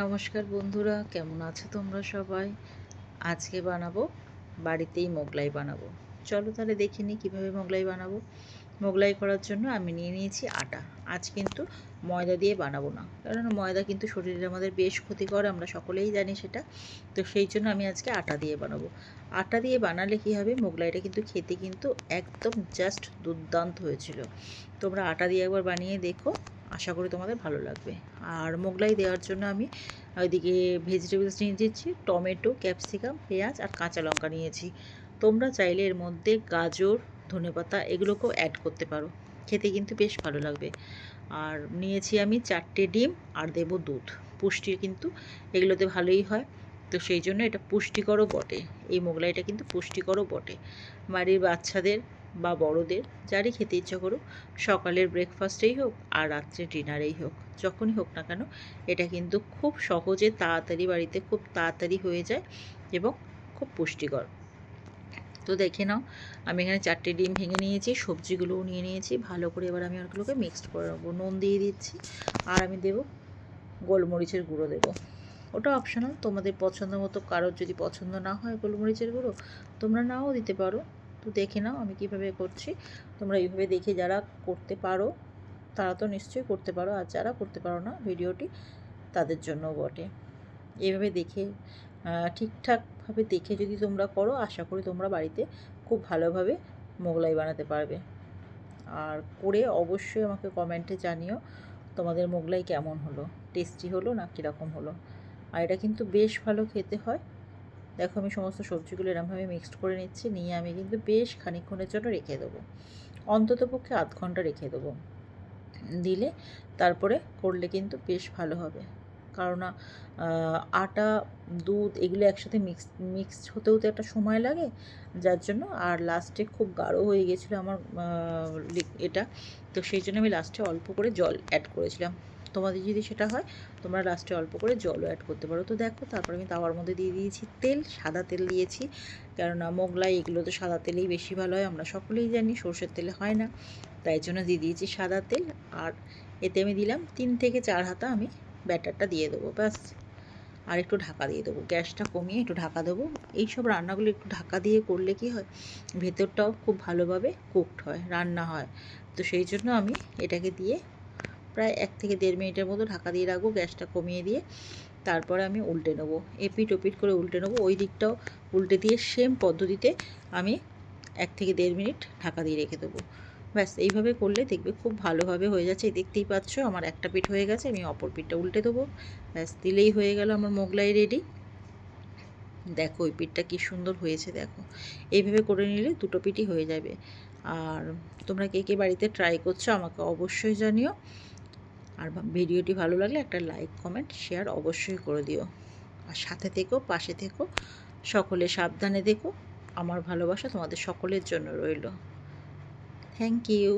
নমস্কার বন্ধুরা, কেমন আছো তোমরা সবাই? আজকে বানাবো বাড়িতেই মোগলাই বানাবো। চলো তাহলে দেখে নিই কীভাবে মোগলাই বানাবো। মোগলাই করার জন্য আমি নিয়ে নিয়েছি আটা। আজ কিন্তু ময়দা দিয়ে বানাবো না, কারণ ময়দা কিন্তু শরীরে আমাদের বেশ ক্ষতিকর, আমরা সকলেই জানি সেটা। তো সেই জন্য আমি আজকে আটা দিয়ে বানাবো। আটা দিয়ে বানালে কী হবে, মোগলাইটা কিন্তু খেতে কিন্তু একদম জাস্ট দুর্দান্ত হয়েছিল। তোমরা আটা দিয়ে একবার বানিয়ে দেখো, আশা করি তোমাদের ভালো লাগবে। আর মোগলাই দেওয়ার জন্য আমি ওইদিকে ভেজিটেবলস নিয়ে দিচ্ছি, টমেটো, ক্যাপসিকাম, পেঁয়াজ আর কাঁচা লঙ্কা নিয়েছি। তোমরা চাইলে এর মধ্যে গাজর, ধনেপাতা এগুলোকেও অ্যাড করতে পারো, খেতে কিন্তু বেশ ভালো লাগবে। আর নিয়েছি আমি 4টে ডিম আর দেবো দুধ। পুষ্টির কিন্তু এগুলোতে ভালোই হয়, তো সেই জন্য এটা পুষ্টিকরও বটে। এই মোগলাইটা কিন্তু পুষ্টিকরও বটে। বাড়ির বাচ্চাদের বা বড়দের যারই খেতে ইচ্ছা করুক, সকালের ব্রেকফাস্টেই হোক আর রাত্রে ডিনারেই হোক, যখনই হোক না কেন, এটা কিন্তু খুব সহজে তাড়াতাড়ি বাড়িতে খুব তাড়াতাড়ি হয়ে যায় এবং খুব পুষ্টিকর। তো দেখে নাও, আমি এখানে 4টে ডিম ভেঙে নিয়েছি, সবজিগুলোও নিয়ে নিয়েছি। ভালো করে এবার আমি ওগুলোকে মিক্সড করে নেবো। নুন দিয়ে দিচ্ছি, আর আমি দেবো গোলমরিচের গুঁড়ো দেবো। ওটা অপশনাল, তোমাদের পছন্দ মতো। কারোর যদি পছন্দ না হয় গোলমরিচের গুঁড়ো, তোমরা নাও দিতে পারো। তো দেখে নাও আমি কীভাবে করছি। তোমরা এইভাবে দেখে যারা করতে পারো তারা তো নিশ্চয়ই করতে পারো, আর যারা করতে পারো না ভিডিওটি তাদের জন্যও বটে। এইভাবে দেখে ঠিকঠাকভাবে দেখে যদি তোমরা করো, আশা করি তোমরা বাড়িতে খুব ভালোভাবে মোগলাই বানাতে পারবে। আর করে অবশ্যই আমাকে কমেন্টে জানিও তোমাদের মোগলাই কেমন হলো, টেস্টি হলো না কীরকম হলো। আর এটা কিন্তু বেশ ভালো খেতে হয়। দেখো আমি সমস্ত সবজিগুলো এরমভাবে মিক্সড করে নিচ্ছি, নিয়ে আমি কিন্তু বেশ খানিকক্ষণের জন্য রেখে দেবো, অন্ততপক্ষে আধ ঘন্টা রেখে দেবো। দিলে তারপরে করলে কিন্তু বেশ ভালো হবে। কারণ আটা, দুধ এগুলো একসাথে মিক্সড হতেও তো একটা সময় লাগে, যার জন্য। আর লাস্টে খুব গাঢ় হয়ে গেছিলো আমার এটা, তো সেই জন্য আমি লাস্টে অল্প করে জল অ্যাড করেছিলাম। তোমাদের যদি সেটা হয়, তোমরা লাস্টে অল্প করে জলও অ্যাড করতে পারো। তো দেখো, তারপর আমি তাওয়ার মধ্যে দিয়ে দিয়েছি তেল, সাদা তেল দিয়েছি, কেননা মোগলাই এগুলো তো সাদা তেলেই বেশি ভালো হয়, আমরা সকলেই জানি সর্ষের তেলে হয় না, তাই জন্য দিয়ে দিয়েছি সাদা তেল। আর এতে আমি দিলাম 3 থেকে 4 হাতা আমি ব্যাটারটা দিয়ে দেবো, ব্যাস। আর একটু ঢাকা দিয়ে দেবো, গ্যাসটা কমিয়ে একটু ঢাকা দেবো। এইসব রান্নাগুলো একটু ঢাকা দিয়ে করলে কি হয়, ভেতরটাও খুব ভালোভাবে কুকড হয়, রান্না হয়। তো সেই জন্য আমি এটাকে দিয়ে প্রায় 1 থেকে 1.5 মিনিটের মতো ঢাকা দিয়ে রাখবো, গ্যাসটা কমিয়ে দিয়ে। তারপরে আমি উল্টে নেবো, এপিট ওপিট করে উল্টে নেবো। ওই দিকটাও উল্টে দিয়ে সেম পদ্ধতিতে আমি 1 থেকে 1.5 মিনিট ঢাকা দিয়ে রেখে দেবো, ব্যাস। এইভাবে করলে দেখবে খুব ভালোভাবে হয়ে যাচ্ছে। দেখতেই পাচ্ছ আমার একটা পিঠ হয়ে গেছে, আমি অপর পিঠটা উল্টে দেবো, ব্যাস। দিলেই হয়ে গেল আমার মোগলাই রেডি। দেখো ওই পিঠটা কী সুন্দর হয়েছে, দেখো। এইভাবে করে নিলে দুটো পিঠই হয়ে যাবে। আর তোমরা কে কে বাড়িতে ট্রাই করছো আমাকে অবশ্যই জানিও। আর ভিডিওটি ভালো লাগলে একটা লাইক, কমেন্ট, শেয়ার অবশ্যই করে দিও। আর সাথে থেকো, পাশে থেকো, সকলে সাবধানে দেখো। আমার ভালোবাসা তোমাদের সকলের জন্য রইল। Thank you.